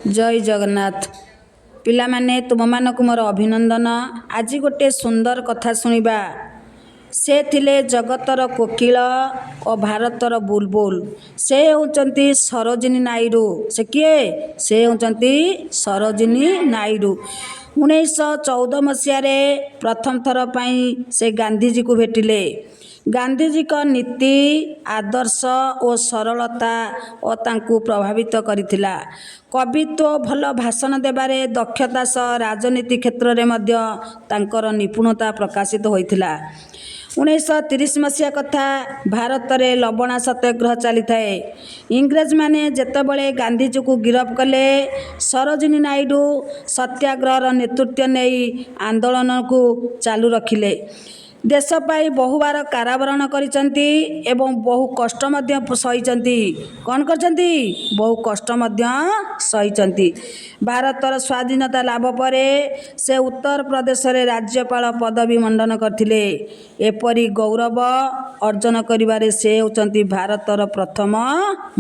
जय जगन्नाथ। पिलामाने तुमମାନଙ୍କୁ ମୋର ଅଭିନନ୍ଦନ। ଆଜି ଗୋटे ସୁନ୍ଦର କଥା ଶୁଣିବା। ସେ ଥିଲେ ଜଗତର କୋକିଳ ଓ ଭାରତର ବୁଲବୁଲ। ସେ ହେଉଛନ୍ତି ସରୋଜିନୀ ନାଇଡୁ। ସେ କିଏ? ସେ ହେଉଛନ୍ତି ସରୋଜିନୀ ନାଇଡୁ। 1914 ମସିହାରେ ପ୍ରଥମ ଥର ପାଇଁ ସେ ଗାନ୍ଧିଜୀଙ୍କୁ ଭେଟିଲେ। ଗାନ୍ଧିଜୀଙ୍କ ନୀତି ଆଦର୍ଶ ଓ ସରଳତା ଓ ତାଙ୍କୁ ପ୍ରଭାବିତ କରିଥିଲା। କବିତ୍ୱ ଭଲ ଭାଷଣ ଦେବାରେ ଦକ୍ଷତା ସହ ରାଜନୀତି କ୍ଷେତ୍ରରେ ମଧ୍ୟ ତାଙ୍କର ନିପୁଣତା ପ୍ରକାଶିତ ହୋଇଥିଲା। 1930 ମସିହା କଥା। ଭାରତରେ ଲବଣା ସତ୍ୟାଗ୍ରହ ଚାଲିଥାଏ। ଇଂରେଜମାନେ ଯେତେବେଳେ ଗାନ୍ଧିଜୀଙ୍କୁ ଗିରଫ କଲେ, ସରୋଜିନୀ ନାଇଡୁ ସତ୍ୟାଗ୍ରହର ନେତୃତ୍ୱ ନେଇ ଆନ୍ଦୋଳନକୁ ଚାଲୁ ରଖିଲେ। ଦେଶ ପାଇଁ ବହୁବାର କାରାବରଣ କରିଛନ୍ତି ଏବଂ ବହୁ କଷ୍ଟ ମଧ୍ୟ ସହିଛନ୍ତି। କ'ଣ କରିଛନ୍ତି? ବହୁ କଷ୍ଟ ମଧ୍ୟ ସହିଛନ୍ତି। ଭାରତର ସ୍ୱାଧୀନତା ଲାଭ ପରେ ସେ ଉତ୍ତରପ୍ରଦେଶରେ ରାଜ୍ୟପାଳ ପଦବୀ ମଣ୍ଡନ କରିଥିଲେ। ଏପରି ଗୌରବ ଅର୍ଜନ କରିବାରେ ସେ ହେଉଛନ୍ତି ଭାରତର ପ୍ରଥମ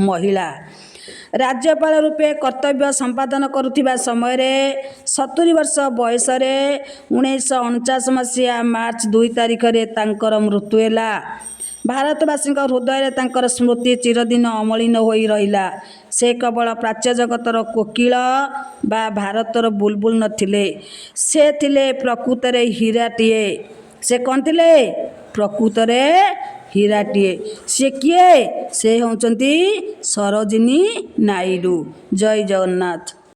ମହିଳା। ରାଜ୍ୟପାଳ ରୂପେ କର୍ତ୍ତବ୍ୟ ସମ୍ପାଦନ କରୁଥିବା ସମୟରେ 70 ବର୍ଷ ବୟସରେ 1949 ମସିହା ମାର୍ଚ୍ଚ 2 ତାରିଖରେ ତାଙ୍କର ମୃତ୍ୟୁ ହେଲା। ଭାରତବାସୀଙ୍କ ହୃଦୟରେ ତାଙ୍କର ସ୍ମୃତି ଚିରଦିନ ଅମଳିନ ହୋଇ ରହିଲା। ସେ କେବଳ ପ୍ରାଚ୍ୟ ଜଗତର କୋକିଳ ବା ଭାରତର ବୁଲବୁଲ ନଥିଲେ, ସେ ଥିଲେ ପ୍ରକୃତରେ ହୀରାଟିଏ। ସେ କ'ଣ ଥିଲେ? ପ୍ରକୃତରେ ହୀରାଟିଏ। ସେ କିଏ? ସେ ହେଉଛନ୍ତି ସରୋଜିନୀ ନାଇଡୁ। ଜୟ ଜଗନ୍ନାଥ।